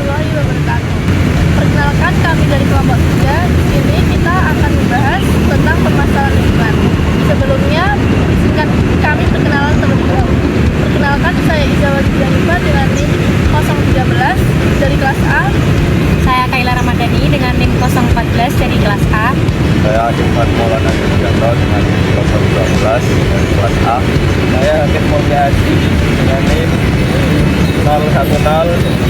warahmatullahi wabarakatuh. Perkenalkan, kami dari kelompok 3. Di sini kita akan membahas tentang permasalahan lingkungan. Sebelumnya, izinkan kami perkenalan terlebih dahulu. Perkenalkan, saya Iza Wadidanifah dengan NIM 013 dari kelas A. Saya Kaila Ramadhani dengan NIM 014 dari kelas A. Saya Irfan Maulana Yudhianto dengan NIM 012 dari kelas A. Saya Hakim Mulyadi dengan NIM 010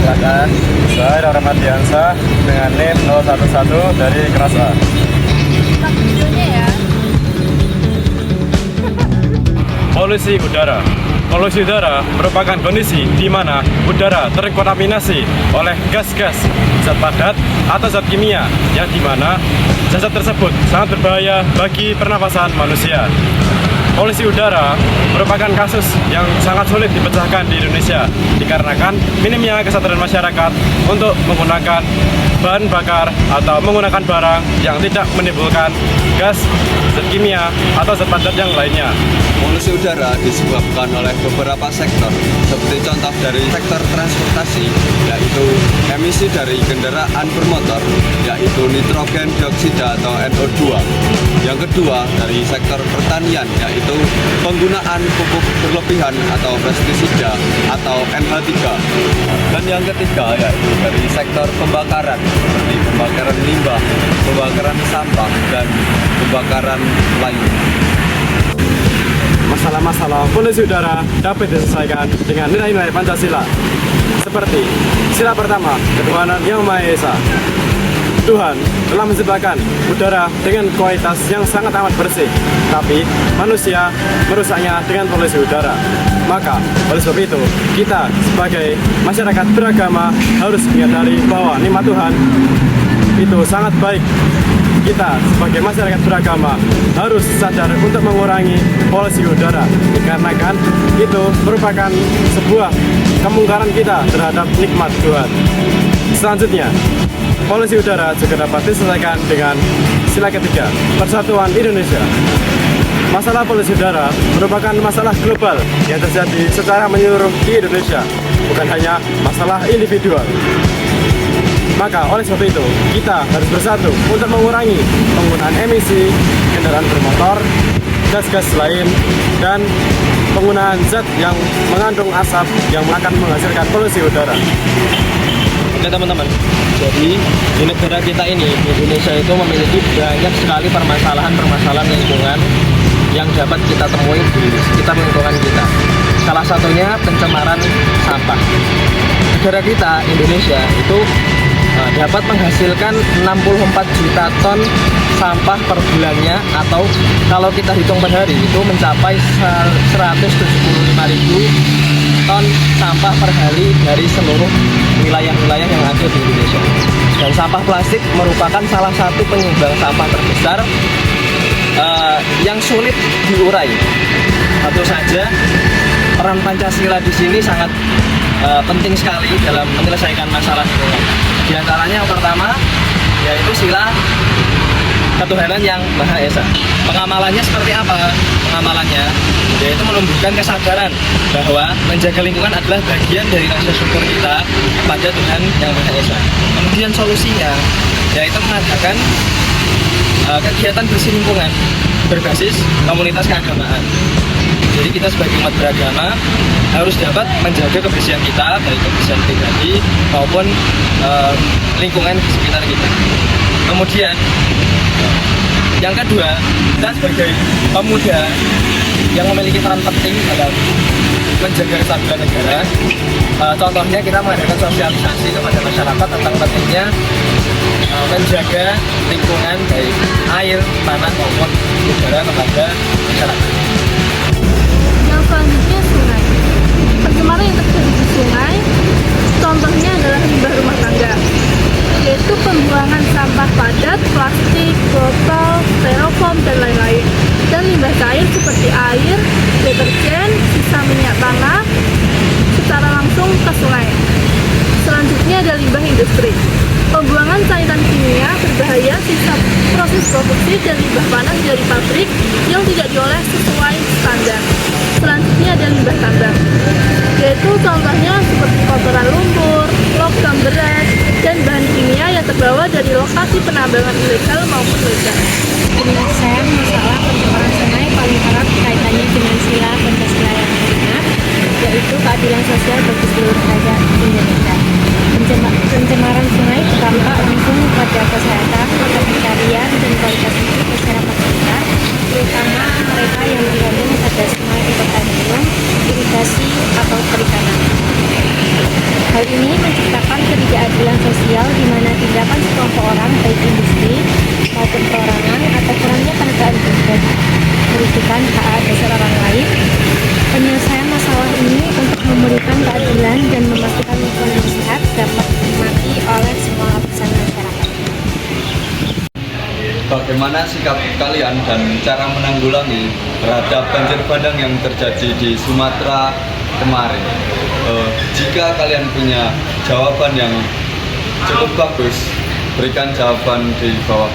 kelas A. Saya Rahmat Diansa dengan NIM 011 dari kelas A. Simak videonya ya. Polusi udara. Polusi udara merupakan kondisi di mana udara terkontaminasi oleh gas-gas, zat padat atau zat kimia yang di mana zat tersebut sangat berbahaya bagi pernapasan manusia. Polusi udara merupakan kasus yang sangat sulit dipecahkan di Indonesia dikarenakan minimnya kesadaran masyarakat untuk menggunakan bahan bakar atau menggunakan barang yang tidak menimbulkan gas, zat kimia, atau zat padat yang lainnya. Polusi udara disebabkan oleh beberapa sektor, seperti contoh dari sektor transportasi, yaitu emisi dari kendaraan bermotor, yaitu nitrogen dioksida atau NO2. Yang kedua, dari sektor pertanian, yaitu penggunaan pupuk berlebihan atau pestisida atau NH3. Dan yang ketiga, yaitu dari sektor pembakaran, seperti pembakaran limbah, pembakaran sampah, dan pembakaran lain. Masalah-masalah polusi udara dapat diselesaikan dengan nilai-nilai Pancasila seperti sila pertama, ketuhanan yang Maha Esa. Tuhan telah menciptakan udara dengan kualitas yang sangat amat bersih, tapi manusia merusaknya dengan polusi udara. Maka, oleh sebab itu, kita sebagai masyarakat beragama harus menyadari bahwa nikmat Tuhan itu sangat baik. Kita sebagai masyarakat beragama harus sadar untuk mengurangi polusi udara, dikarenakan itu merupakan sebuah kemungkaran kita terhadap nikmat Tuhan. Selanjutnya, polusi udara juga dapat diselesaikan dengan sila ketiga, Persatuan Indonesia. Masalah polusi udara merupakan masalah global yang terjadi secara menyeluruh di Indonesia, bukan hanya masalah individual. Maka oleh sebab itu, kita harus bersatu untuk mengurangi penggunaan emisi kendaraan bermotor, gas-gas lain, dan penggunaan zat yang mengandung asap yang akan menghasilkan polusi udara. Oke teman-teman, jadi di negara kita ini, Indonesia itu memiliki banyak sekali permasalahan lingkungan yang dapat kita temui di sekitar lingkungan kita. Salah satunya pencemaran sampah. Negara kita, Indonesia, itu dapat menghasilkan 64 juta ton sampah per bulannya, atau kalau kita hitung per hari itu mencapai 175.000 ton sampah per hari dari seluruh wilayah-wilayah yang ada di Indonesia. Dan sampah plastik merupakan salah satu penyumbang sampah terbesar yang sulit diurai. Tentu saja peran Pancasila di sini sangat penting sekali dalam menyelesaikan masalah lingkungan. Di antaranya yang pertama yaitu sila ketuhanan yang Maha Esa. Pengamalannya seperti apa? Pengamalannya yaitu menumbuhkan kesadaran bahwa menjaga lingkungan adalah bagian dari rasa syukur kita kepada Tuhan yang Maha Esa. Kemudian solusinya yaitu mengadakan kegiatan bersih lingkungan berbasis komunitas keagamaan. Jadi kita sebagai umat beragama harus dapat menjaga kebersihan kita, baik kebersihan pribadi maupun lingkungan di sekitar kita. Kemudian yang kedua, kita sebagai pemuda yang memiliki peran penting dalam menjaga kesatuan negara. Contohnya kita mengadakan sosialisasi kepada masyarakat tentang pentingnya menjaga lingkungan baik air, tanah maupun udara kepada masyarakat. Yang selanjutnya, sungai. Pencemaran yang terjadi di sungai, contohnya adalah limbah rumah tangga, yaitu pembuangan sampah padat, plastik, botol, styrofoam, dan lain-lain. Dan limbah cair seperti air, deterjen, sisa minyak tanah, secara langsung ke sungai. Selanjutnya ada limbah industri. Pembuangan cairan kimia berbahaya, sisa proses produksi, dan limbah panas dari pabrik yang tidak diolah sesuai standar. Selanjutnya ada limbah tambang, yaitu contohnya seperti kotoran lumpur, logam berat, seperti penambangan ilegal maupun legal. Penyelesaian masalah pencemaran sungai paling erat kaitannya dengan sila Pancasila yang kelima, yaitu keadilan sosial bagi seluruh rakyat Indonesia. Pencemaran sungai berdampak langsung pada kesehatan, pencarian, dan kualitas hidup masyarakat sekitar, terutama mereka yang bergantung pada sungai untuk air minum, irigasi, atau perikanan. Hal ini menciptakan ketidakadilan sosial di mana tindakan sekelompok orang, baik industri maupun perorangan, atau kurangnya penegakan hukum merugikan hak dasar orang lain. Penyelesaian masalah ini untuk memberikan keadilan dan memastikan lingkungan yang sehat dapat dinikmati oleh semua lapisan masyarakat. Bagaimana sikap kalian dan cara menanggulangi terhadap banjir bandang yang terjadi di Sumatera kemarin? Jika kalian punya jawaban yang cukup bagus, berikan jawaban di bawah.